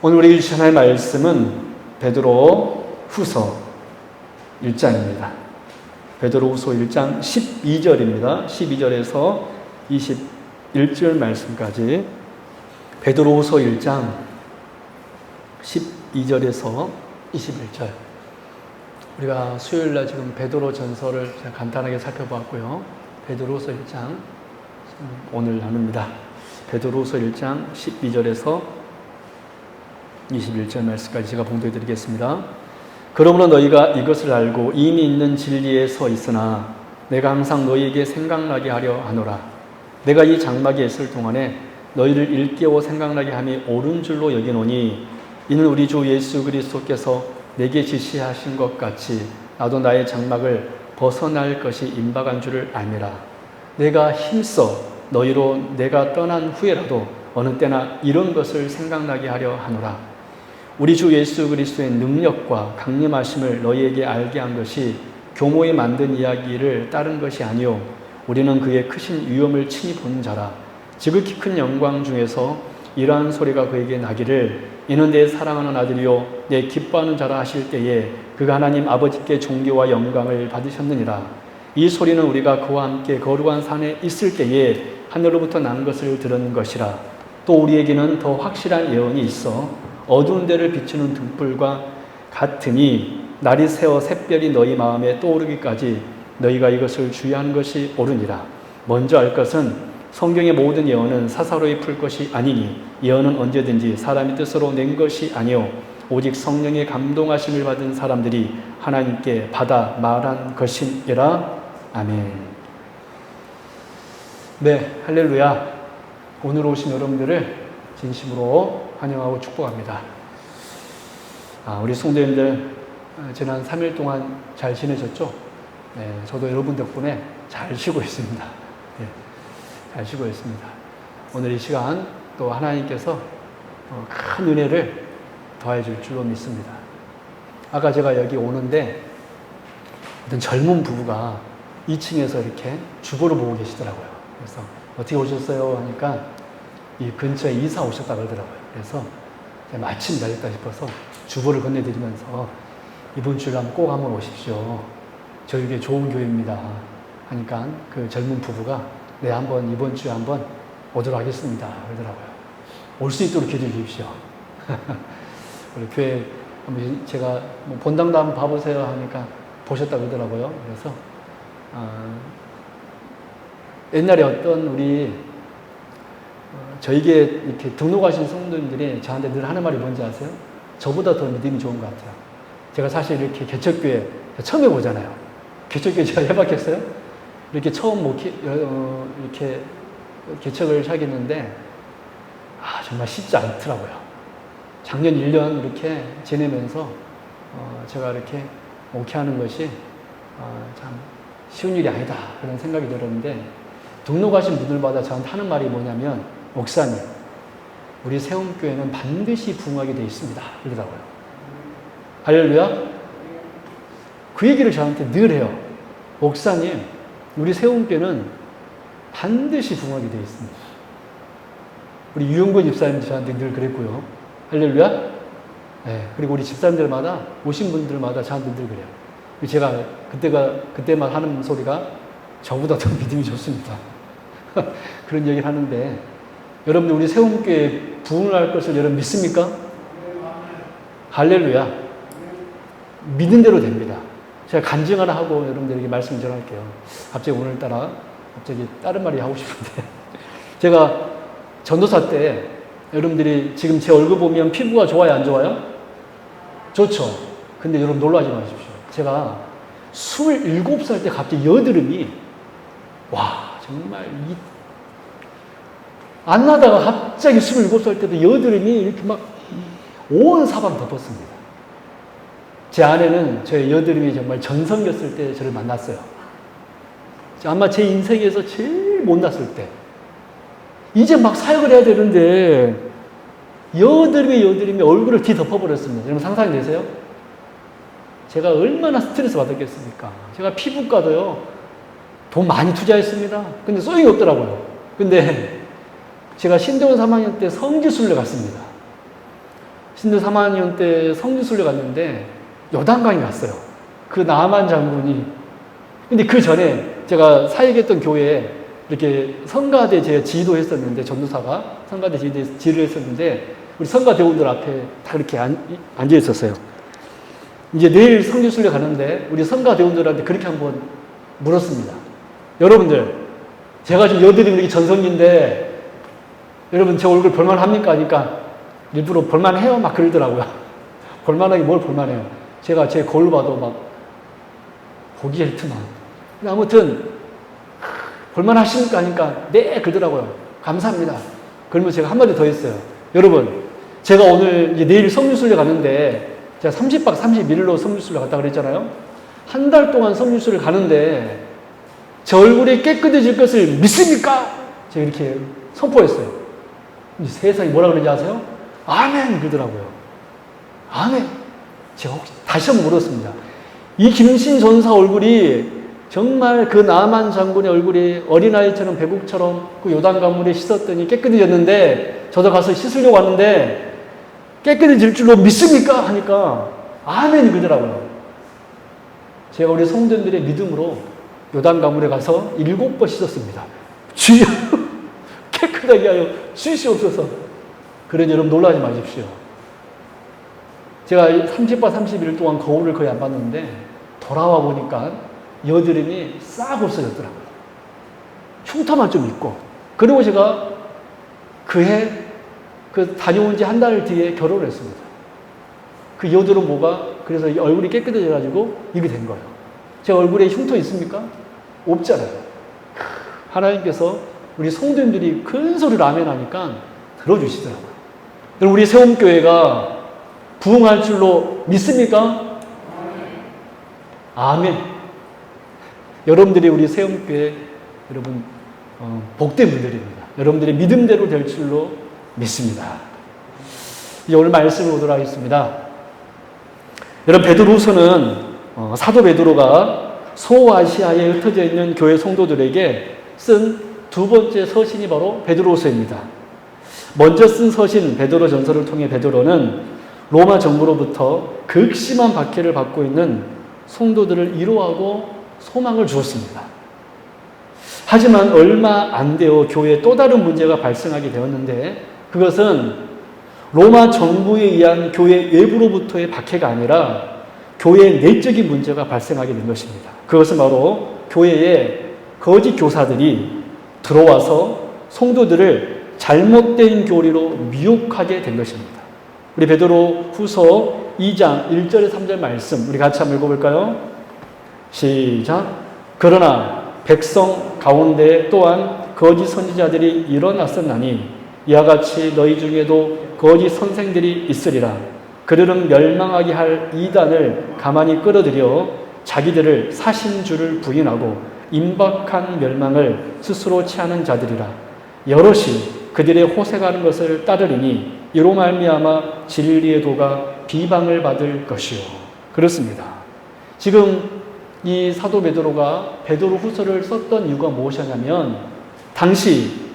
오늘 우리 주신 하나님의 말씀은 베드로 후서 1장입니다. 베드로 후서 1장 12절입니다. 12절에서 21절 말씀까지 베드로 후서 1장 12절에서 21절. 우리가 수요일날 지금 베드로 전서를 간단하게 살펴보았고요. 베드로 후서 1장 오늘 나눕니다. 베드로 후서 1장 12절에서 21절 말씀까지 제가 봉독해 드리겠습니다. 그러므로 너희가 이것을 알고 이미 있는 진리에 서 있으나 내가 항상 너희에게 생각나게 하려 하노라. 내가 이 장막에 있을 동안에 너희를 일깨워 생각나게 함이 옳은 줄로 여기노니 이는 우리 주 예수 그리스도께서 내게 지시하신 것 같이 나도 나의 장막을 벗어날 것이 임박한 줄을 알미라. 내가 힘써 너희로 내가 떠난 후에라도 어느 때나 이런 것을 생각나게 하려 하노라. 우리 주 예수 그리스도의 능력과 강림하심을 너희에게 알게 한 것이 교모에 만든 이야기를 따른 것이 아니요 우리는 그의 크신 위엄을 친히 본 자라. 지극히 큰 영광 중에서 이러한 소리가 그에게 나기를 이는 내 사랑하는 아들이요 내 기뻐하는 자라 하실 때에 그가 하나님 아버지께 존귀와 영광을 받으셨느니라. 이 소리는 우리가 그와 함께 거룩한 산에 있을 때에 하늘로부터 난 것을 들은 것이라. 또 우리에게는 더 확실한 예언이 있어 어두운 데를 비추는 등불과 같으니 날이 새어 샛별이 너희 마음에 떠오르기까지 너희가 이것을 주의하는 것이 옳으니라. 먼저 알 것은 성경의 모든 예언은 사사로이 풀 것이 아니니 예언은 언제든지 사람의 뜻으로 낸 것이 아니요 오직 성령의 감동하심을 받은 사람들이 하나님께 받아 말한 것이니라. 아멘. 네, 할렐루야. 오늘 오신 여러분들을 진심으로 환영하고 축복합니다. 우리 성도님들 지난 3일 동안 잘 지내셨죠? 네, 저도 여러분 덕분에 잘 쉬고 있습니다. 네, 잘 쉬고 있습니다. 오늘 이 시간 또 하나님께서 큰 은혜를 더해 줄 줄로 믿습니다. 아까 제가 여기 오는데 어떤 젊은 부부가 2층에서 이렇게 주보를 보고 계시더라고요. 그래서 어떻게 오셨어요? 하니까 이 근처에 이사 오셨다고 그러더라고요. 그래서 마침 되겠다 싶어서 주보를 건네드리면서 이번 주에 꼭 한번 오십시오. 저에게 좋은 교회입니다. 하니까 그 젊은 부부가 네, 한번 이번 주에 한번 오도록 하겠습니다. 그러더라고요. 올 수 있도록 기도해 주십시오. 우리 교회 한번 제가 본당도 한번 봐보세요 하니까 보셨다고 그러더라고요. 그래서 옛날에 어떤 우리 저에게 이렇게 등록하신 성도님들이 저한테 늘 하는 말이 뭔지 아세요? 저보다 더 믿음이 좋은 것 같아요. 제가 사실 이렇게 개척교회 처음 해보잖아요. 개척교회 제가 해봤겠어요? 이렇게 처음 이렇게 개척을 하겠는데 정말 쉽지 않더라고요. 작년 1년 이렇게 지내면서 제가 이렇게 목회하는 것이 참 쉬운 일이 아니다 그런 생각이 들었는데 등록하신 분들마다 저한테 하는 말이 뭐냐면 목사님, 우리 세움교회는 반드시 부흥하게 되어 있습니다. 이러더라고요. 할렐루야? 그 얘기를 저한테 늘 해요. 목사님, 우리 세움교회는 반드시 부흥하게 되어 있습니다. 우리 유영권 집사님도 저한테 늘 그랬고요. 할렐루야? 네, 그리고 우리 집사님들마다 오신 분들마다 저한테 늘 그래요. 제가 그때만 하는 소리가 저보다 더 믿음이 좋습니다. 그런 얘기를 하는데 여러분 우리 세움교회 부흥할 것을 여러분 믿습니까? 할렐루야. 믿은 대로 됩니다. 제가 간증 하나 하고 여러분들에게 말씀을 전할게요. 갑자기 오늘따라 다른 말이 하고 싶은데 제가 전도사 때 여러분들이 지금 제 얼굴 보면 피부가 좋아요 안 좋아요? 좋죠. 근데 여러분 놀라지 마십시오. 제가 27살 때 갑자기 여드름이 정말 안 나다가 갑자기 27살 때도 여드름이 이렇게 막 온 사방 덮었습니다. 제 아내는 저의 여드름이 정말 전성기였을 때 저를 만났어요. 아마 제 인생에서 제일 못났을 때. 이제 막 사역을 해야 되는데 여드름이 얼굴을 뒤덮어버렸습니다. 여러분 상상이 되세요? 제가 얼마나 스트레스 받았겠습니까? 제가 피부과도요 돈 많이 투자했습니다. 근데 소용이 없더라고요. 근데 제가 신대원 3학년 때 성지순례 갔습니다. 신도 3학년 때 성지순례 갔는데 요단강에 갔어요. 그 나만 장군이. 근데 그 전에 제가 사역했던 교회에 이렇게 성가대 제가 지도했었는데, 전도사가 성가대 지도를 했었는데, 우리 성가대원들 앞에 다 이렇게 앉아 있었어요. 이제 내일 성지순례 가는데 우리 성가대원들한테 그렇게 한번 물었습니다. 여러분들, 제가 지금 여드름 이렇게 전성기인데 여러분 제 얼굴 볼만합니까? 하니까 일부러 볼만해요 막 그러더라고요. 볼만하게 뭘 볼만해요. 제가 제 거울 봐도 막 보기 싫지만 아무튼 볼만하십니까? 하니까 네 그러더라고요. 감사합니다. 그러면 제가 한마디 더 했어요. 여러분, 제가 오늘 이제 내일 성지순례 가는데 제가 30박 31일로 성지순례 갔다 그랬잖아요. 한 달 동안 성지순례 가는데 제 얼굴이 깨끗해질 것을 믿습니까? 제가 이렇게 선포했어요. 근데 세상에 뭐라 그러는지 아세요? 아멘 그러더라고요. 아멘. 제가 혹시 다시 한번 물었습니다. 이 김신 전사 얼굴이 정말 그 나만 장군의 얼굴이 어린아이처럼 배국처럼 그 요단강물에 씻었더니 깨끗해졌는데 저도 가서 씻으려고 왔는데 깨끗해질 줄로 믿습니까? 하니까 아멘 그러더라고요. 제가 우리 성도들의 믿음으로 요단강물에 가서 7번 씻었습니다. 주여 깨끗하게 하여 주시옵소서. 그러니 여러분 놀라지 마십시오. 제가 30박 31일 동안 거울을 거의 안 봤는데 돌아와 보니까 여드름이 싹 없어졌더라고요. 흉터만 좀 있고. 그리고 제가 그해 다녀온 지 한 달 뒤에 결혼을 했습니다. 그 여드름 뭐가 그래서 얼굴이 깨끗해져가지고 이게 된 거예요. 제 얼굴에 흉터 있습니까? 없잖아요. 하나님께서 우리 성도님들이 큰 소리를 아멘 하니까 들어주시더라고요. 우리 세움교회가 부흥할 줄로 믿습니까? 아멘. 여러분들이 우리 세움교회 여러분 복된 분들입니다. 여러분들의 믿음대로 될 줄로 믿습니다. 이제 오늘 말씀을 보도록 하겠습니다. 여러분, 베드로후서는 사도 베드로가 소아시아에 흩어져 있는 교회 성도들에게 쓴 두 번째 서신이 바로 베드로후서입니다. 먼저 쓴 서신 베드로전서를 통해 베드로는 로마 정부로부터 극심한 박해를 받고 있는 성도들을 위로하고 소망을 주었습니다. 하지만 얼마 안 되어 교회에 또 다른 문제가 발생하게 되었는데 그것은 로마 정부에 의한 교회 외부로부터의 박해가 아니라 교회의 내적인 문제가 발생하게 된 것입니다. 그것은 바로 교회에 거짓 교사들이 들어와서 성도들을 잘못된 교리로 미혹하게 된 것입니다. 우리 베드로 후서 2장 1절에 3절 말씀 우리 같이 한번 읽어볼까요? 시작. 그러나 백성 가운데 또한 거짓 선지자들이 일어났었나니 이와 같이 너희 중에도 거짓 선생들이 있으리라. 그들은 멸망하게 할 이단을 가만히 끌어들여 자기들을 사신 줄을 부인하고 임박한 멸망을 스스로 취하는 자들이라. 여럿이 그들의 호색하는 것을 따르리니 이로 말미암아 진리의 도가 비방을 받을 것이요. 그렇습니다. 지금 이 사도 베드로가 베드로 후서를 썼던 이유가 무엇이냐면 당시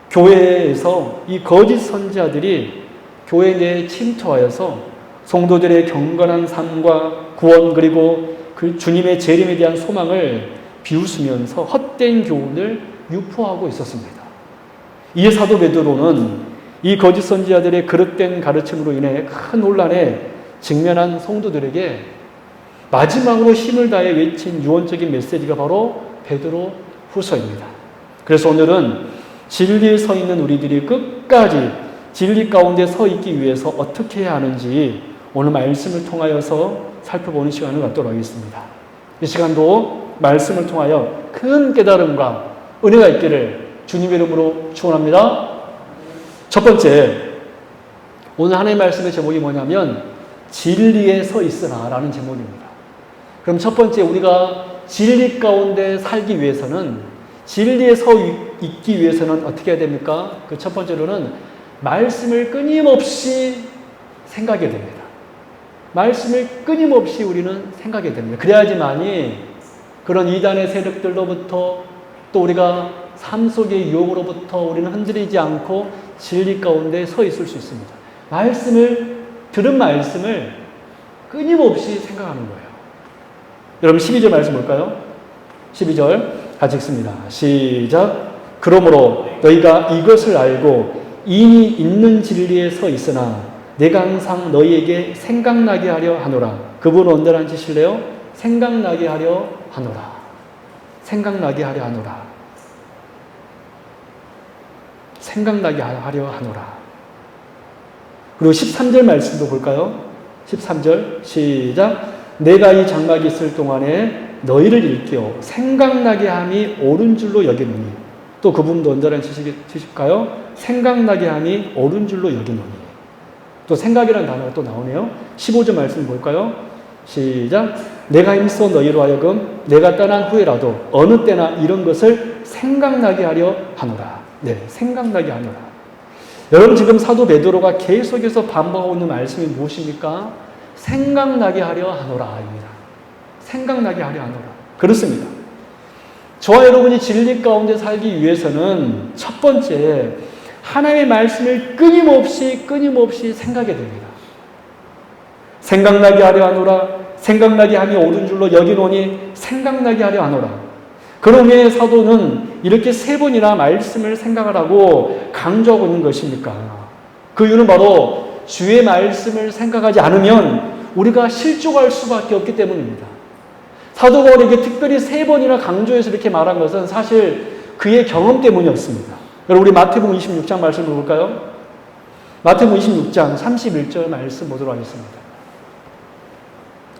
교회에서 이 거짓 선지자들이 교회 내에 침투하여서 성도들의 경건한 삶과 구원 그리고 그 주님의 재림에 대한 소망을 비웃으면서 헛된 교훈을 유포하고 있었습니다. 이에 사도 베드로는 이 거짓 선지자들의 그릇된 가르침으로 인해 큰 혼란에 직면한 성도들에게 마지막으로 힘을 다해 외친 유언적인 메시지가 바로 베드로 후서입니다. 그래서 오늘은 진리에 서 있는 우리들이 끝까지 진리 가운데 서 있기 위해서 어떻게 해야 하는지 오늘 말씀을 통하여서 살펴보는 시간을 갖도록 하겠습니다. 이 시간도 말씀을 통하여 큰 깨달음과 은혜가 있기를 주님의 이름으로 축원합니다. 첫 번째, 오늘 하나님의 말씀의 제목이 뭐냐면 진리에 서 있으라 라는 제목입니다. 그럼 첫 번째, 우리가 진리 가운데 살기 위해서는, 진리에 서 있기 위해서는 어떻게 해야 됩니까? 그 첫 번째로는 말씀을 끊임없이 생각해야 됩니다. 말씀을 끊임없이 우리는 생각해야 됩니다. 그래야지만이 그런 이단의 세력들로부터 또 우리가 삶 속의 유혹으로부터 우리는 흔들리지 않고 진리 가운데 서 있을 수 있습니다. 들은 말씀을 끊임없이 생각하는 거예요. 여러분 12절 말씀 볼까요? 12절 같이 읽습니다. 시작. 그러므로 너희가 이것을 알고 이미 있는 진리에 서 있으나 내가 항상 너희에게 생각나게 하려 하노라. 그분은 언제나 지실래요? 생각나게 하려 하노라. 생각나게 하려 하노라. 생각나게 하려 하노라. 그리고 13절 말씀도 볼까요? 13절 시작. 내가 이 장막이 있을 동안에 너희를 일깨워 생각나게 함이 옳은 줄로 여기노니. 또 그 부분도 언제나 지실까요? 생각나게 함이 옳은 줄로 여기노니. 또 생각이라는 단어가 또 나오네요. 15절 말씀 볼까요? 시작. 내가 힘써 너희로 하여금 내가 떠난 후에라도 어느 때나 이런 것을 생각나게 하려 하노라. 네, 생각나게 하노라. 여러분 지금 사도 베드로가 계속해서 반복하고 있는 말씀이 무엇입니까? 생각나게 하려 하노라입니다. 생각나게 하려 하노라. 그렇습니다. 저와 여러분이 진리 가운데 살기 위해서는 첫 번째 하나님의 말씀을 끊임없이 생각해야 됩니다. 생각나게 하려 하노라. 생각나게 함이 옳은 줄로 여기노니 생각나게 하려 하노라. 그럼 왜 사도는 이렇게 3번이나 말씀을 생각을 하고 강조하고 있는 것입니까? 그 이유는 바로 주의 말씀을 생각하지 않으면 우리가 실족할 수밖에 없기 때문입니다. 사도 바울에게 특별히 3번이나 강조해서 이렇게 말한 것은 사실 그의 경험 때문이었습니다. 여러분 우리 마태복음 26장 말씀을 볼까요? 마태복음 26장 31절 말씀 보도록 하겠습니다.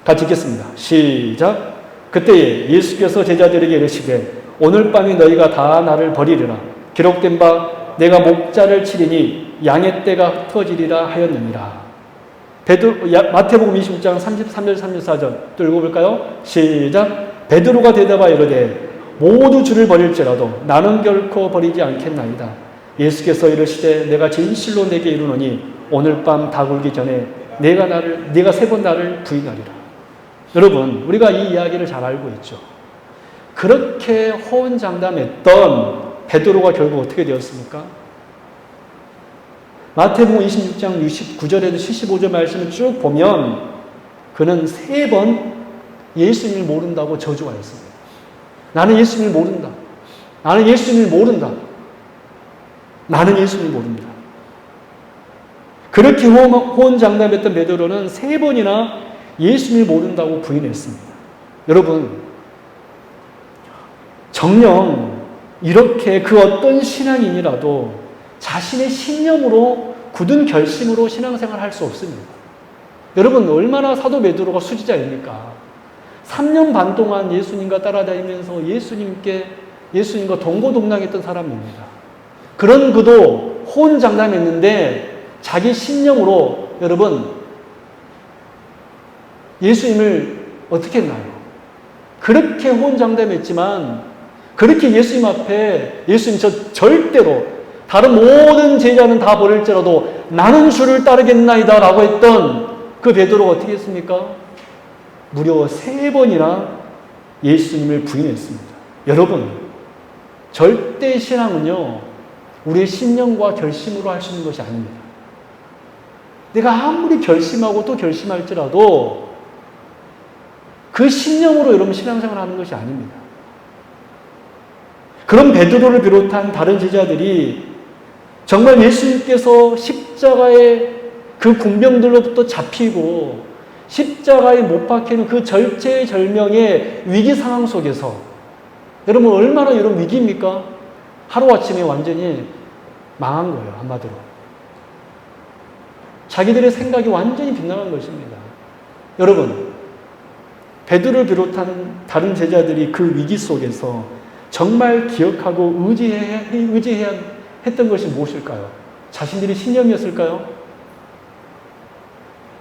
같이 읽겠습니다. 시작. 그때에 예수께서 제자들에게 이르시되 오늘 밤에 너희가 다 나를 버리리라. 기록된 바 내가 목자를 치리니 양의 떼가 흩어지리라 하였느니라. 마태복음 26장 33절 34절 또 읽어볼까요? 시작. 베드로가 대답하여 이르되 모두 주를 버릴지라도 나는 결코 버리지 않겠나이다. 예수께서 이르시되 내가 진실로 내게 이르노니 오늘 밤 다 굴기 전에 네가 3번 나를 부인하리라. 여러분 우리가 이 이야기를 잘 알고 있죠. 그렇게 호언장담했던 베드로가 결국 어떻게 되었습니까? 마태복음 26장 69절에서 75절 말씀을 쭉 보면 그는 3번 예수님을 모른다고 저주가 있습니다. 나는 예수님을 모른다. 나는 예수님을 모른다. 나는 예수님을 모릅니다. 그렇게 호언장담했던 베드로는 3번이나 예수님을 모른다고 부인했습니다. 여러분 정녕 이렇게 그 어떤 신앙인이라도 자신의 신념으로 굳은 결심으로 신앙생활을 할 수 없습니다. 여러분 얼마나 사도 베드로가 수지자입니까? 3년 반 동안 예수님과 따라다니면서 예수님과 동고동락했던 사람입니다. 그런 그도 호언장담했는데 자기 신념으로 여러분 예수님을 어떻게 했나요? 그렇게 호언장담했지만 그렇게 예수님 앞에 예수님 저 절대로 다른 모든 제자는 다 버릴지라도 나는 주를 따르겠나이다 라고 했던 그 베드로가 어떻게 했습니까? 무려 3번이나 예수님을 부인했습니다. 여러분 절대 신앙은요 우리의 신념과 결심으로 할 수 있는 것이 아닙니다. 내가 아무리 결심하고 또 결심할지라도 그 신념으로 여러분 신앙생활을 하는 것이 아닙니다. 그런 베드로를 비롯한 다른 제자들이 정말 예수님께서 십자가의 그 군병들로부터 잡히고 십자가에 못 박히는 그 절체절명의 위기 상황 속에서 여러분 얼마나 이런 위기입니까? 하루아침에 완전히 망한 거예요. 한마디로. 자기들의 생각이 완전히 빗나간 것입니다. 여러분 베드로를 비롯한 다른 제자들이 그 위기 속에서 정말 기억하고 의지해야 했던 것이 무엇일까요? 자신들의 신념이었을까요?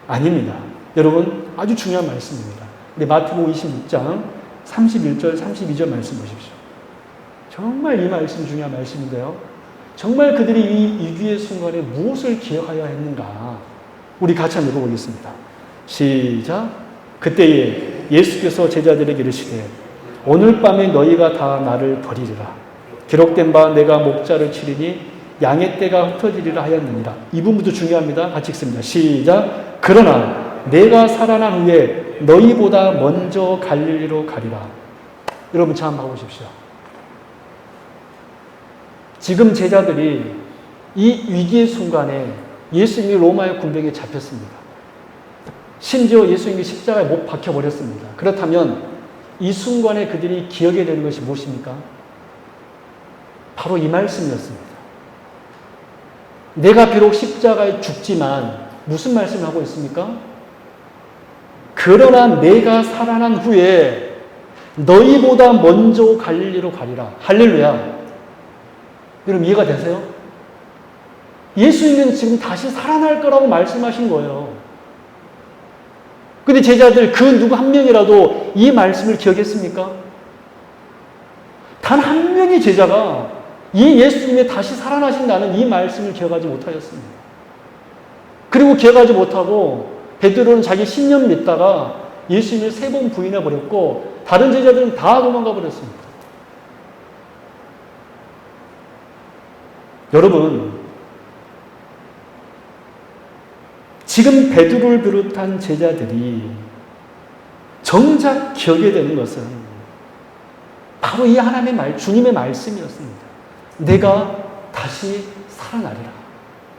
아닙니다. 여러분 아주 중요한 말씀입니다. 우리 마태복음 26장 31절 32절 말씀 보십시오. 정말 이 말씀 중요한 말씀인데요. 정말 그들이 이 위기의 순간에 무엇을 기억하여야 했는가? 우리 같이 한번 읽어보겠습니다. 시작. 그때에 예수께서 제자들에게 이르시되 오늘 밤에 너희가 다 나를 버리리라. 기록된 바 내가 목자를 치리니 양의 떼가 흩어지리라 하였느니라. 이 부분도 중요합니다. 같이 읽습니다. 시작. 그러나 내가 살아난 후에 너희보다 먼저 갈릴리로 가리라. 여러분 참 봐보십시오. 지금 제자들이 이 위기의 순간에 예수님이 로마의 군병에 잡혔습니다. 심지어 예수님이 십자가에 못 박혀버렸습니다. 그렇다면 이 순간에 그들이 기억해야 되는 것이 무엇입니까? 바로 이 말씀이었습니다. 내가 비록 십자가에 죽지만 무슨 말씀을 하고 있습니까? 그러나 내가 살아난 후에 너희보다 먼저 갈릴리로 가리라. 할렐루야. 여러분 이해가 되세요? 예수님은 지금 다시 살아날 거라고 말씀하신 거예요. 근데 제자들 그 누구 한 명이라도 이 말씀을 기억했습니까? 단 한 명의 제자가 이 예수님이 다시 살아나신다는 이 말씀을 기억하지 못하였습니다. 그리고 기억하지 못하고 베드로는 자기 신념 믿다가 예수님을 3번 부인해 버렸고 다른 제자들은 다 도망가 버렸습니다. 여러분, 지금 베드로를 비롯한 제자들이 정작 기억해야 되는 것은 바로 이 하나님의 주님의 말씀이었습니다. 내가 다시 살아나리라.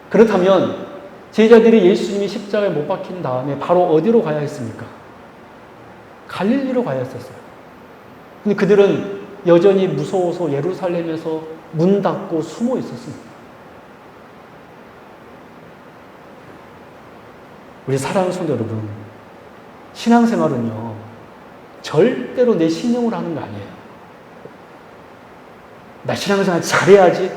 그렇다면 제자들이 예수님이 십자가에 못 박힌 다음에 바로 어디로 가야 했습니까? 갈릴리로 가야 했었어요. 근데 그들은 여전히 무서워서 예루살렘에서 문 닫고 숨어 있었습니다. 우리 사랑하는 성도 여러분, 신앙생활은요, 절대로 내 신념으로 하는 거 아니에요. 나 신앙생활 잘해야지.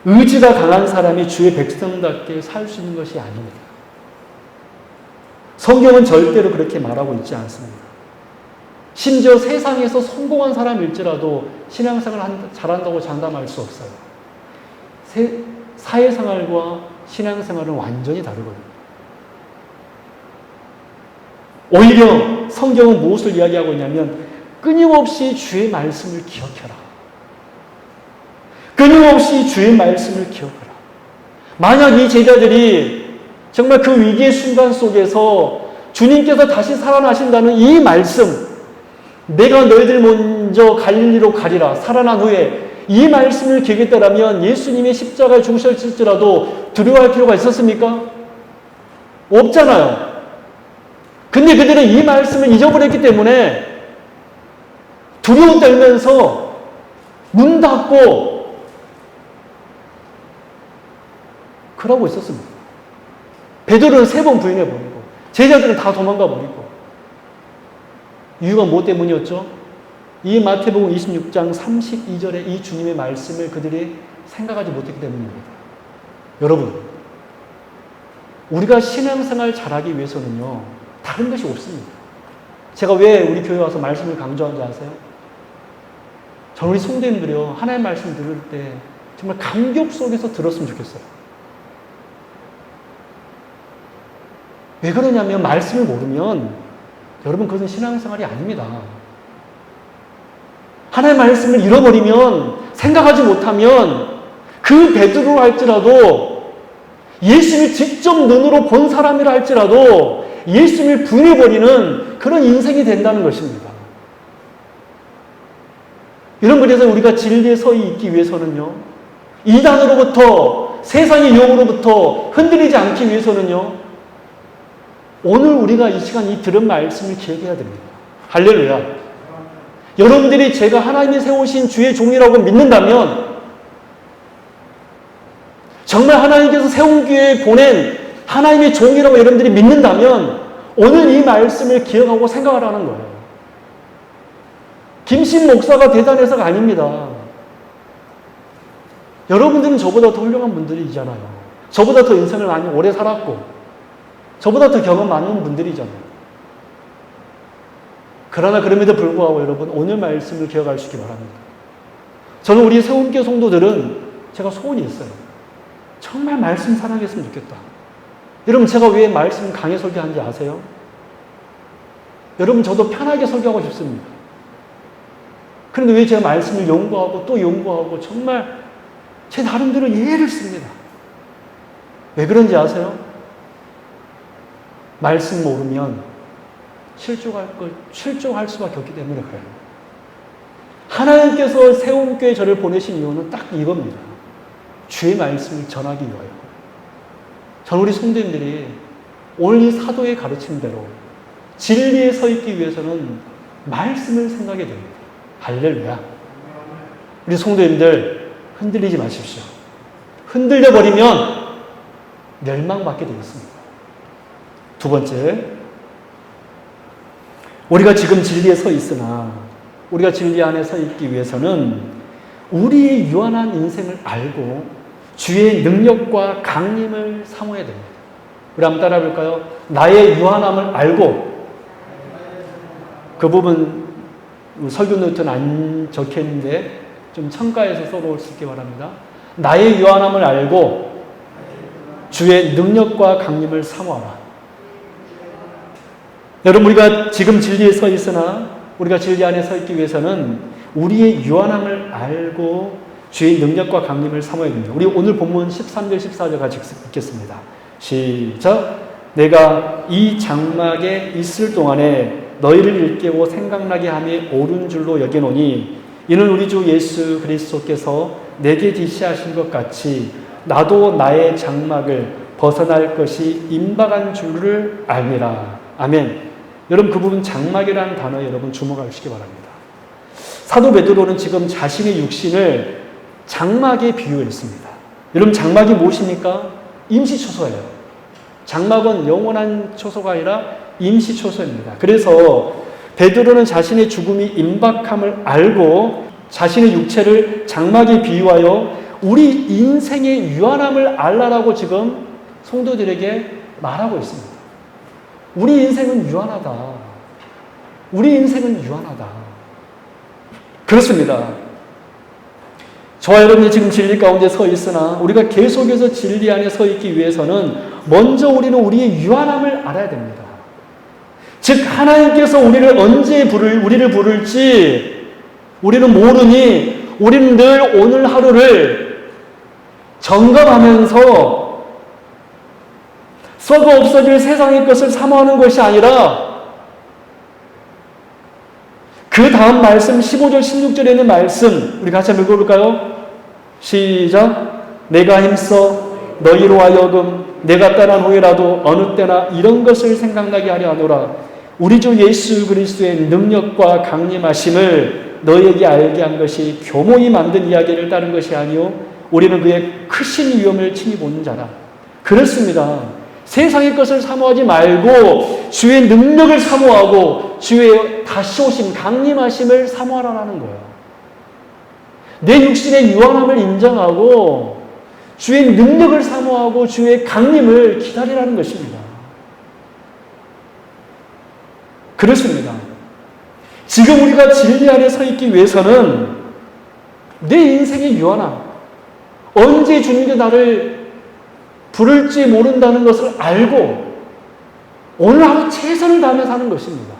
의지가 강한 사람이 주의 백성답게 살 수 있는 것이 아닙니다. 성경은 절대로 그렇게 말하고 있지 않습니다. 심지어 세상에서 성공한 사람일지라도 신앙생활 잘한다고 장담할 수 없어요. 사회생활과 신앙생활은 완전히 다르거든요. 오히려 성경은 무엇을 이야기하고 있냐면 끊임없이 주의 말씀을 기억해라. 끊임없이 주의 말씀을 기억하라. 만약 이 제자들이 정말 그 위기의 순간 속에서 주님께서 다시 살아나신다는 이 말씀, 내가 너희들 먼저 갈릴리로 가리라, 살아난 후에 이 말씀을 기억했다면 예수님의 십자가에 죽으셨을지라도 두려워할 필요가 있었습니까? 없잖아요. 근데 그들은 이 말씀을 잊어버렸기 때문에 두려움 떨면서 문 닫고 그러고 있었습니다. 베드로는 3번 부인해버리고 제자들은 다 도망가 버리고. 이유가 뭐 때문이었죠? 이 마태복음 26장 32절의 이 주님의 말씀을 그들이 생각하지 못했기 때문입니다. 여러분, 우리가 신앙생활 잘하기 위해서는요, 다른 것이 없습니다. 제가 왜 우리 교회 와서 말씀을 강조하는지 아세요? 저는 우리 성도님들이요, 하나님의 말씀 들을 때 정말 감격 속에서 들었으면 좋겠어요. 왜 그러냐면 말씀을 모르면 여러분 그것은 신앙생활이 아닙니다. 하나님의 말씀을 잃어버리면, 생각하지 못하면 그 베드로라 할지라도 예수님을 직접 눈으로 본 사람이라 할지라도 예수님을 부인해버리는 그런 인생이 된다는 것입니다. 이런 그래서 우리가 진리에 서 있기 위해서는요, 이단으로부터, 세상의 유혹으로부터 흔들리지 않기 위해서는요, 오늘 우리가 이 시간 이 들은 말씀을 기억해야 됩니다. 할렐루야. 여러분들이 제가 하나님이 세우신 주의 종이라고 믿는다면, 정말 하나님께서 세운 교회에 보낸 하나님의 종이라고 여러분들이 믿는다면 오늘 이 말씀을 기억하고 생각하라는 거예요. 김신 목사가 대단해서가 아닙니다. 여러분들은 저보다 더 훌륭한 분들이잖아요. 저보다 더 인생을 많이 오래 살았고 저보다 더 경험 많은 분들이잖아요. 그러나 그럼에도 불구하고 여러분, 오늘 말씀을 기억할 수 있기 바랍니다. 저는 우리 세운교 성도들은 제가 소원이 있어요. 정말 말씀 사랑했으면 좋겠다. 여러분, 제가 왜 말씀 강해 설교하는지 아세요? 여러분, 저도 편하게 설교하고 싶습니다. 그런데 왜 제가 말씀을 연구하고 또 연구하고 정말 제 나름대로 예를 씁니다. 왜 그런지 아세요? 말씀 모르면 실족할 수밖에 없기 때문에 그래요. 하나님께서 세움교회 저를 보내신 이유는 딱 이겁니다. 주의 말씀을 전하기 위하여. 저는 우리 성도님들이 오늘 이 사도의 가르침대로 진리에 서 있기 위해서는 말씀을 생각해야 됩니다. 할렐루야. 우리 성도님들 흔들리지 마십시오. 흔들려 버리면 멸망받게 되겠습니다. 두 번째, 우리가 지금 진리에 서 있으나 우리가 진리 안에 서 있기 위해서는 우리의 유한한 인생을 알고 주의 능력과 강림을 사모해야 됩니다. 우리 한번 따라해 볼까요? 나의 유한함을 알고, 그 부분 설교 노트는 안 적혀있는데 좀 첨가해서 써볼 수 있게 바랍니다. 나의 유한함을 알고 주의 능력과 강림을 사모하라. 여러분, 우리가 지금 진리에 서 있으나 우리가 진리 안에 서 있기 위해서는 우리의 유한함을 알고 주의 능력과 강림을 사모해야 됩니다. 우리 오늘 본문 13절 14절 같이 읽겠습니다. 시작. 내가 이 장막에 있을 동안에 너희를 일깨워 생각나게 함이 옳은 줄로 여기노니 이는 우리 주 예수 그리스도께서 내게 지시하신 것 같이 나도 나의 장막을 벗어날 것이 임박한 줄을 알미라. 아멘. 여러분, 그 부분 장막이라는 단어에 여러분 주목하시기 바랍니다. 사도 베드로는 지금 자신의 육신을 장막에 비유했습니다. 여러분, 장막이 무엇입니까? 임시초소예요. 장막은 영원한 초소가 아니라 임시초소입니다. 그래서 베드로는 자신의 죽음이 임박함을 알고 자신의 육체를 장막에 비유하여 우리 인생의 유한함을 알라라고 지금 성도들에게 말하고 있습니다. 우리 인생은 유한하다. 우리 인생은 유한하다. 그렇습니다. 저와 여러분이 지금 진리 가운데 서 있으나 우리가 계속해서 진리 안에 서 있기 위해서는 먼저 우리는 우리의 유한함을 알아야 됩니다. 즉 하나님께서 우리를 언제 우리를 부를지 우리는 모르니 우리는 늘 오늘 하루를 점검하면서 썩어 없어질 세상의 것을 사모하는 것이 아니라 그 다음 말씀 15절 16절에 있는 말씀 우리 같이 한번 읽어볼까요? 시작. 내가 힘써 너희로 하여금 내가 떠난 후에라도 어느 때나 이런 것을 생각나게 하려 하노라. 우리 주 예수 그리스도의 능력과 강림하심을 너희에게 알게 한 것이 교모히 만든 이야기를 따른 것이 아니요 우리는 그의 크신 위엄을 친히 보는 자라. 그렇습니다. 세상의 것을 사모하지 말고 주의 능력을 사모하고 주의 다시 오심, 강림하심을 사모하라는 거예요. 내 육신의 유한함을 인정하고 주의 능력을 사모하고 주의 강림을 기다리라는 것입니다. 그렇습니다. 지금 우리가 진리 안에 서 있기 위해서는 내 인생의 유한함, 언제 주님께 나를 부를지 모른다는 것을 알고 오늘 하루 최선을 다하며 사는 것입니다.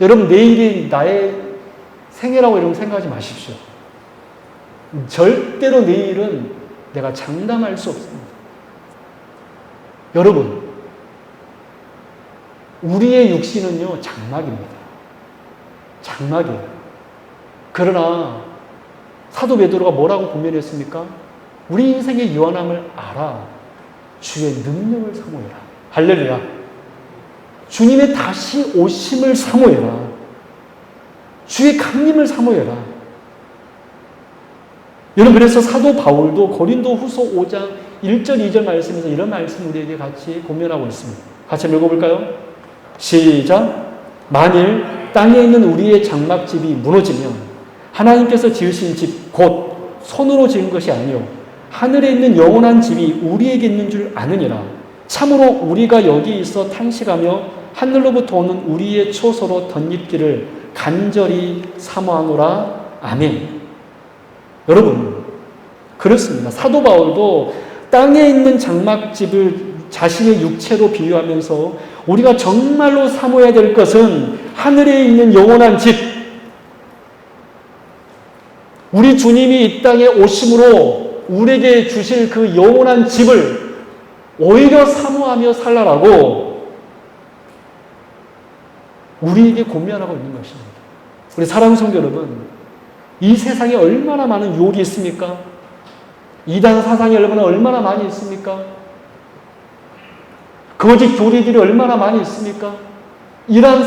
여러분, 내일이 나의 생애라고 이런 생각하지 마십시오. 절대로 내일은 내가 장담할 수 없습니다. 여러분, 우리의 육신은요, 장막입니다. 장막이에요. 그러나 사도 베드로가 뭐라고 권면했습니까? 우리 인생의 유한함을 알아 주의 능력을 사모해라. 할렐루야. 주님의 다시 오심을 사모해라. 주의 강림을 사모해라. 여러분, 그래서 사도 바울도 고린도 후서 5장 1절 2절 말씀에서 이런 말씀 우리에게 같이 권면하고 있습니다. 같이 읽어볼까요? 시작. 만일 땅에 있는 우리의 장막집이 무너지면 하나님께서 지으신 집 곧 손으로 지은 것이 아니요 하늘에 있는 영원한 집이 우리에게 있는 줄 아느니라. 참으로 우리가 여기 있어 탄식하며 하늘로부터 오는 우리의 초소로 덧입기를 간절히 사모하노라. 아멘. 여러분, 그렇습니다. 사도 바울도 땅에 있는 장막집을 자신의 육체로 비유하면서 우리가 정말로 사모해야 될 것은 하늘에 있는 영원한 집, 우리 주님이 이 땅에 오심으로 우리에게 주실 그 영원한 집을 오히려 사모하며 살라라고 우리에게 권면하고 있는 것입니다. 우리 사랑하는 성도 여러분, 이 세상에 얼마나 많은 유혹이 있습니까? 이단 사상이 얼마나 많이 있습니까? 거짓 교리들이 얼마나 많이 있습니까? 이러한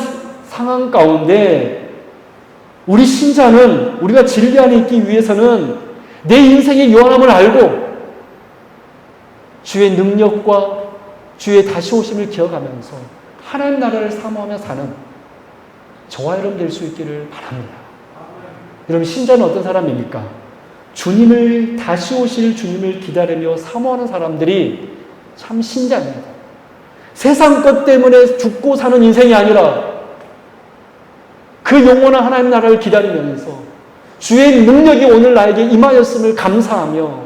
상황 가운데 우리 신자는, 우리가 진리 안에 있기 위해서는 내 인생의 요한함을 알고 주의 능력과 주의 다시 오심을 기억하면서 하나님 나라를 사모하며 사는 저와 여러분 될 수 있기를 바랍니다. 여러분, 신자는 어떤 사람입니까? 주님을, 다시 오실 주님을 기다리며 사모하는 사람들이 참 신자입니다. 세상 것 때문에 죽고 사는 인생이 아니라 그 영원한 하나님 나라를 기다리면서 주의 능력이 오늘 나에게 임하였음을 감사하며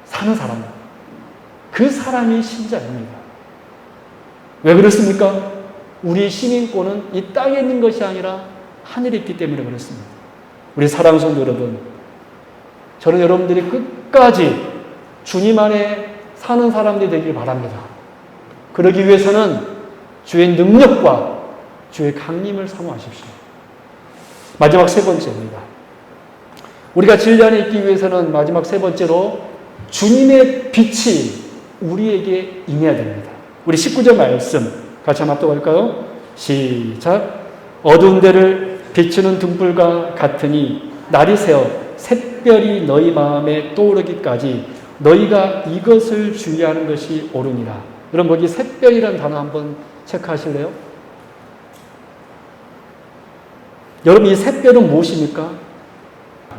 사는 사람, 그 사람이 신자입니다. 왜 그렇습니까? 우리 시민권은 이 땅에 있는 것이 아니라 하늘에 있기 때문에 그렇습니다. 우리 사랑하는 성도 여러분, 저는 여러분들이 끝까지 주님 안에 사는 사람들이 되길 바랍니다. 그러기 위해서는 주의 능력과 주의 강림을 사모하십시오. 마지막 세 번째입니다. 우리가 진리 안에 있기 위해서는 마지막 세 번째로 주님의 빛이 우리에게 임해야 됩니다. 우리 19절 말씀 같이 한번 합독할까요? 시작. 어두운 데를 비추는 등불과 같으니 날이 새어 샛별이 너희 마음에 떠오르기까지 너희가 이것을 주의하는 것이 옳으니라. 여러분, 거기 샛별이라는 단어 한번 체크하실래요? 여러분, 이 샛별은 무엇입니까?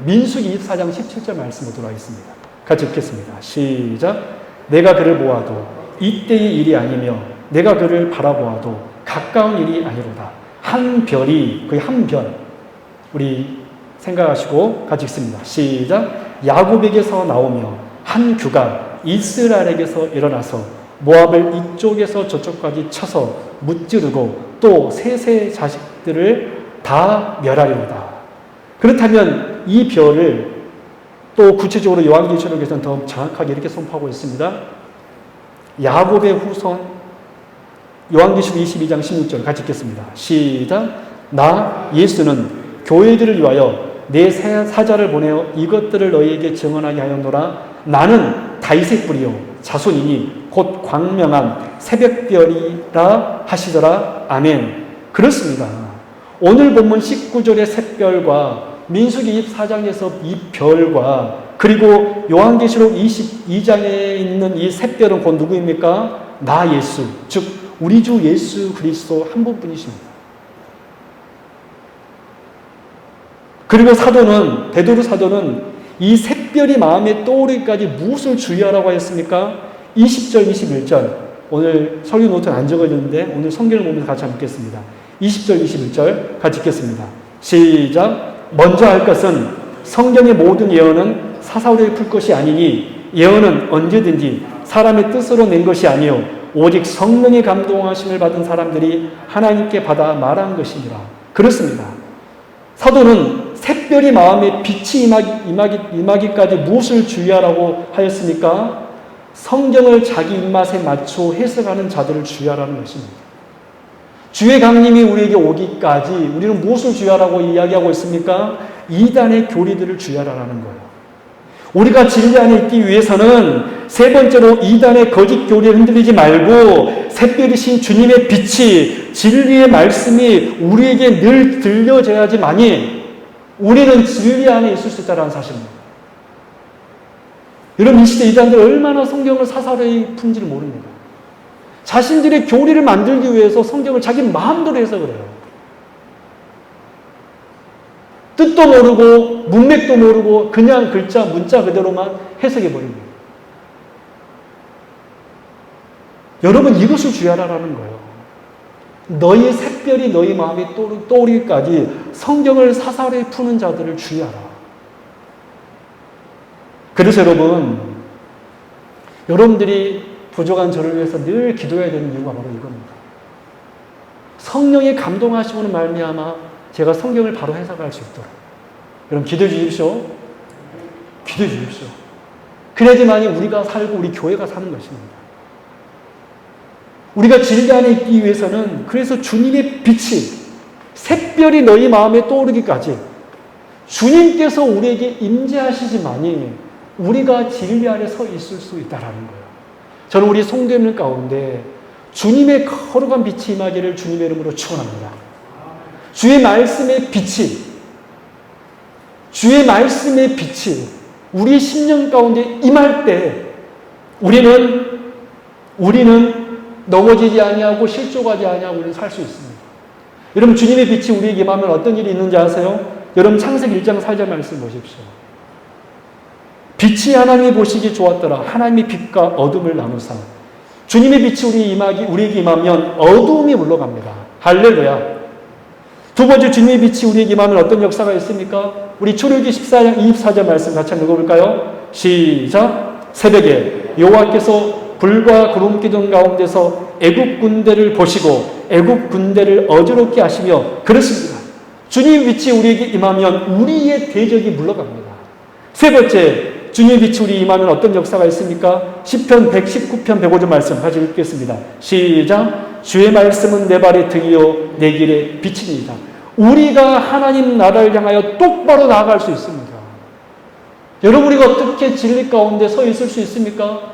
민수기 24장 17절 말씀 보도록 하겠습니다. 같이 읽겠습니다. 시작. 내가 그를 보아도 이때의 일이 아니며 내가 그를 바라보아도 가까운 일이 아니로다. 한 별이, 거의 한 별, 우리 생각하시고 같이 읽습니다. 시작. 야곱에게서 나오며 한 규가 이스라엘에게서 일어나서 모압을 이쪽에서 저쪽까지 쳐서 무찌르고 또 셋의 자식들을 다 멸하리로다. 그렇다면 이 별을 또 구체적으로 요한계시록에서는 더 정확하게 이렇게 선포하고 있습니다. 야곱의 후손, 요한계시록 22장 16절 같이 읽겠습니다. 시작. 나 예수는 교회들을 위하여 내 사자를 보내어 이것들을 너희에게 증언하게 하였노라. 나는 다윗의 뿌리요 자손이니 곧 광명한 새벽별이라 하시더라. 아멘. 그렇습니다. 오늘 본문 19절의 샛별과 민수기 24장에서 이 별과 그리고 요한계시록 22장에 있는 이 샛별은 곧 누구입니까? 나 예수, 즉 우리 주 예수 그리스도 한 분뿐이십니다. 그리고 사도는, 베드로 사도는 이 샛별이 마음에 떠오르기까지 무엇을 주의하라고 하였습니까? 20절, 21절. 오늘 설교 노트는 안 적어졌는데 오늘 성경을 보면서 같이 한번 읽겠습니다. 20절, 21절 같이 읽겠습니다. 시작. 먼저 할 것은 성경의 모든 예언은 사사로이 풀 것이 아니니 예언은 언제든지 사람의 뜻으로 낸 것이 아니요 오직 성령의 감동하심을 받은 사람들이 하나님께 받아 말한 것이니라. 그렇습니다. 사도는 샛별이 마음에 빛이 임하기까지 무엇을 주의하라고 하였습니까? 성경을 자기 입맛에 맞춰 해석하는 자들을 주의하라는 것입니다. 주의 강림이 우리에게 오기까지 우리는 무엇을 주의하라고 이야기하고 있습니까? 이단의 교리들을 주의하라는 거예요. 우리가 진리 안에 있기 위해서는 세 번째로 이단의 거짓 교리에 흔들리지 말고 샛별이신 주님의 빛이, 진리의 말씀이 우리에게 늘 들려져야지만이 우리는 진리 안에 있을 수 있다는 사실입니다. 여러분, 이 시대 이단들 얼마나 성경을 사사로이 푼지를 모릅니다. 자신들의 교리를 만들기 위해서 성경을 자기 마음대로 해석을 해요. 뜻도 모르고 문맥도 모르고 그냥 글자, 문자 그대로만 해석해버립니다. 여러분, 이것을 주의하라는 거예요. 너희 샛별이 너희 마음에 떠오르기까지 성경을 사사로이 푸는 자들을 주의하라. 그래서 여러분들이 부족한 저를 위해서 늘 기도해야 되는 이유가 바로 이겁니다. 성령의 감동하심으로 말미암아 제가 성경을 바로 해석할 수 있도록, 여러분 기도해 주십시오. 기도해 주십시오. 그래야지만이 우리가 살고 우리 교회가 사는 것입니다. 우리가 진리 안에 있기 위해서는 그래서 주님의 빛이 샛별이 너희 마음에 떠오르기까지 주님께서 우리에게 임재하시지만이 우리가 진리 안에 서 있을 수 있다라는 거예요. 저는 우리 성도님들 가운데 주님의 거룩한 빛이 임하기를 주님의 이름으로 축원합니다. 주의 말씀의 빛이 우리 심령 가운데 임할 때 우리는 넘어지지 아니하고 실족하지 아니하고 우리는 살 수 있습니다. 여러분 주님의 빛이 우리에게 임하면 어떤 일이 있는지 아세요? 여러분 창세기 1장 4절 말씀 보십시오. 빛이 하나님이 보시기 좋았더라. 하나님이 빛과 어둠을 나누사. 주님의 빛이 우리에게 임하면 어두움이 물러갑니다. 할렐루야. 두 번째 주님의 빛이 우리에게 임하면 어떤 역사가 있습니까? 우리 출애굽기 14장 24절 말씀 같이 한번 읽어볼까요? 시작. 새벽에 여호와께서 불과 구름 기둥 가운데서 애굽 군대를 보시고 애굽 군대를 어지럽게 하시며 그렇습니다. 주님의 빛이 우리에게 임하면 우리의 대적이 물러갑니다. 세 번째, 주님의 빛이 우리에게 임하면 어떤 역사가 있습니까? 시편 119편 105절 말씀 같이 읽겠습니다. 시작. 주의 말씀은 내 발의 등이요 내 길의 빛이니이다. 우리가 하나님 나라를 향하여 똑바로 나아갈 수 있습니다. 여러분 우리가 어떻게 진리 가운데 서 있을 수 있습니까?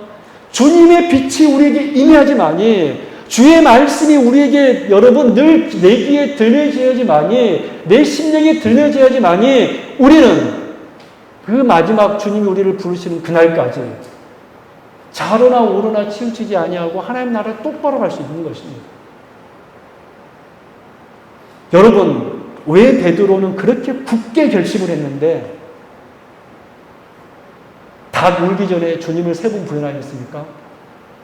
주님의 빛이 우리에게 임해야지만이 주의 말씀이 우리에게 여러분 늘 내 귀에 들려져야지만이 내 심령에 들려져야지만이 우리는 그 마지막 주님이 우리를 부르시는 그날까지 좌로나 우로나 치우치지 아니하고 하나님 나라를 똑바로 갈 수 있는 것입니다. 여러분 왜 베드로는 그렇게 굳게 결심을 했는데 닭 울기 전에 주님을 세 번 부인하였습니까?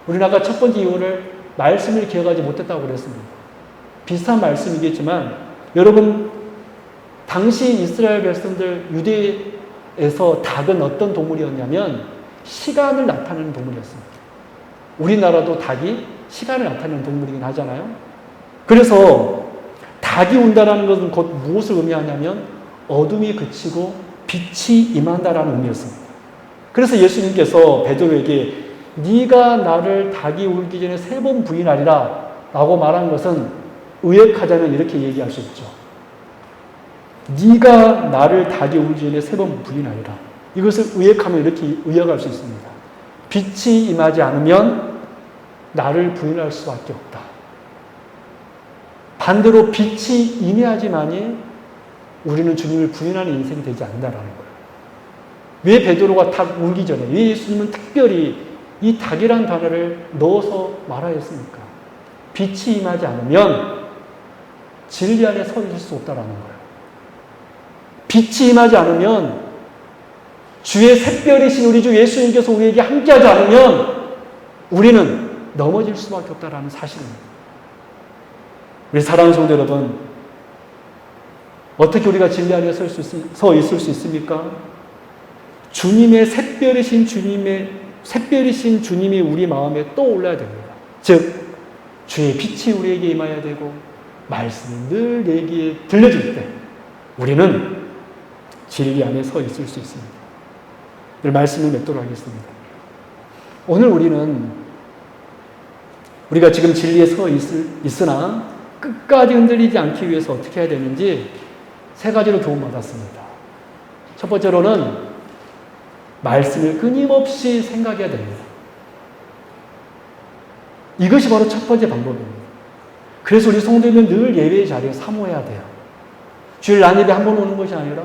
우리는 아까 첫 번째 이유를 말씀을 기억하지 못했다고 그랬습니다. 비슷한 말씀이겠지만 여러분 당시 이스라엘 백성들 유대에서 닭은 어떤 동물이었냐면 시간을 나타내는 동물이었습니다. 우리나라도 닭이 시간을 나타내는 동물이긴 하잖아요. 그래서 닭이 운다라는 것은 곧 무엇을 의미하냐면 어둠이 그치고 빛이 임한다라는 의미였습니다. 그래서 예수님께서 베드로에게 네가 나를 닭이 울기 전에 세 번 부인하리라 라고 말한 것은 의역하자면 이렇게 얘기할 수 있죠. 네가 나를 닭이 울기 전에 세 번 부인하리라. 이것을 의역하면 이렇게 의역할 수 있습니다. 빛이 임하지 않으면 나를 부인할 수밖에 없다. 반대로 빛이 임해야지만이 우리는 주님을 부인하는 인생이 되지 않는다라는 거예요. 왜 베드로가 닭 울기 전에 왜 예수님은 특별히 이 닭이란 단어를 넣어서 말하였습니까? 빛이 임하지 않으면 진리 안에 서 있을 수 없다라는 거예요. 빛이 임하지 않으면 주의 샛별이신 우리 주 예수님께서 우리에게 함께하지 않으면 우리는 넘어질 수밖에 없다라는 사실입니다. 우리 사랑하는 성도 여러분, 어떻게 우리가 진리 안에 서 있을 수 있습니까? 주님의 샛별이신 주님이 우리 마음에 떠올라야 됩니다. 즉 주의 빛이 우리에게 임해야 되고 말씀이 늘 내게 들려질 때 우리는 진리 안에 서 있을 수 있습니다. 늘 말씀을 맺도록 하겠습니다. 오늘 우리가 지금 진리에 서 있으나 끝까지 흔들리지 않기 위해서 어떻게 해야 되는지 세 가지로 도움받았습니다. 첫 번째로는 말씀을 끊임없이 생각해야 됩니다. 이것이 바로 첫 번째 방법입니다. 그래서 우리 성도님은 늘 예배의 자리에 사모해야 돼요. 주일 난 예배 한 번 오는 것이 아니라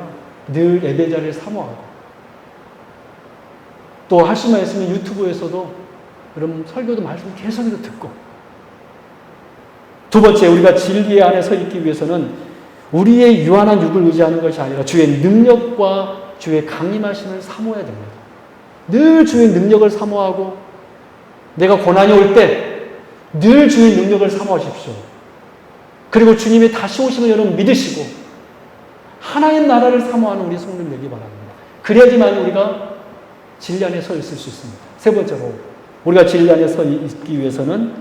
늘 예배 자리를 사모하고 또 할 수만 있으면 유튜브에서도 여러분 설교도 말씀 계속해서 듣고 두 번째 우리가 진리 안에 서 있기 위해서는 우리의 유한한 육을 의지하는 것이 아니라 주의 능력과 주의 강림하심을 사모해야 됩니다. 늘 주의 능력을 사모하고 내가 고난이 올 때 늘 주의 능력을 사모하십시오. 그리고 주님의 다시 오심을 여러분 믿으시고 하나님 나라를 사모하는 우리 성도님 되기 바랍니다. 그래야지만 우리가 진리 안에 서 있을 수 있습니다. 세 번째로 우리가 진리 안에 서 있기 위해서는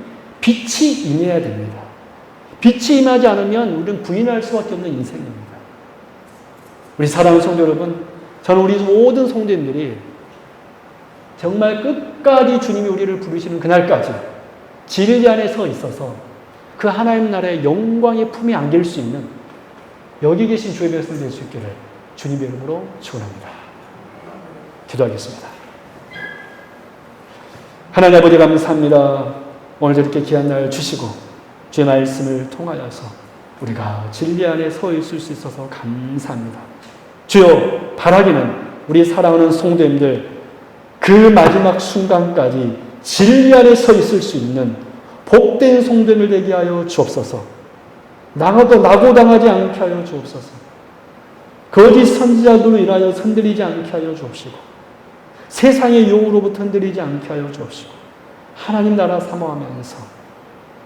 빛이 임해야 됩니다. 빛이 임하지 않으면 우리는 부인할 수밖에 없는 인생입니다. 우리 사랑하는 성도 여러분, 저는 우리 모든 성도님들이 정말 끝까지 주님이 우리를 부르시는 그날까지 진리 안에 서 있어서 그 하나님 나라의 영광의 품에 안길 수 있는 여기 계신 주의 백성 될 수 있기를 주님의 이름으로 축원합니다. 기도하겠습니다. 하나님 아버지 감사합니다. 오늘 저렇게 귀한 날 주시고 주의 말씀을 통하여서 우리가 진리 안에 서 있을 수 있어서 감사합니다. 주여, 바라기는 우리 사랑하는 성도님들 그 마지막 순간까지 진리 안에 서 있을 수 있는 복된 성도님을 되게 하여 주옵소서. 나도 낙오당하지 않게 하여 주옵소서. 거짓 선지자들로 인하여 흔들리지 않게 하여 주옵시고 세상의 용으로부터 흔들리지 않게 하여 주옵시고 하나님 나라 사모하면서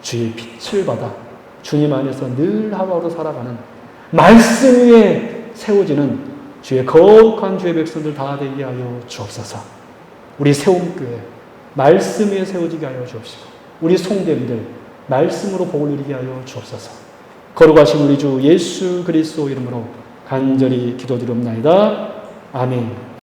주의 빛을 받아 주님 안에서 늘 하루하루 살아가는 말씀 위에 세워지는 주의 거룩한 주의 백성들 다 되게 하여 주옵소서. 우리 세움교회 말씀 위에 세워지게 하여 주옵시고 우리 성도님들 말씀으로 복을 누리게 하여 주옵소서. 거룩하신 우리 주 예수 그리스도 이름으로 간절히 기도드리옵나이다. 아멘.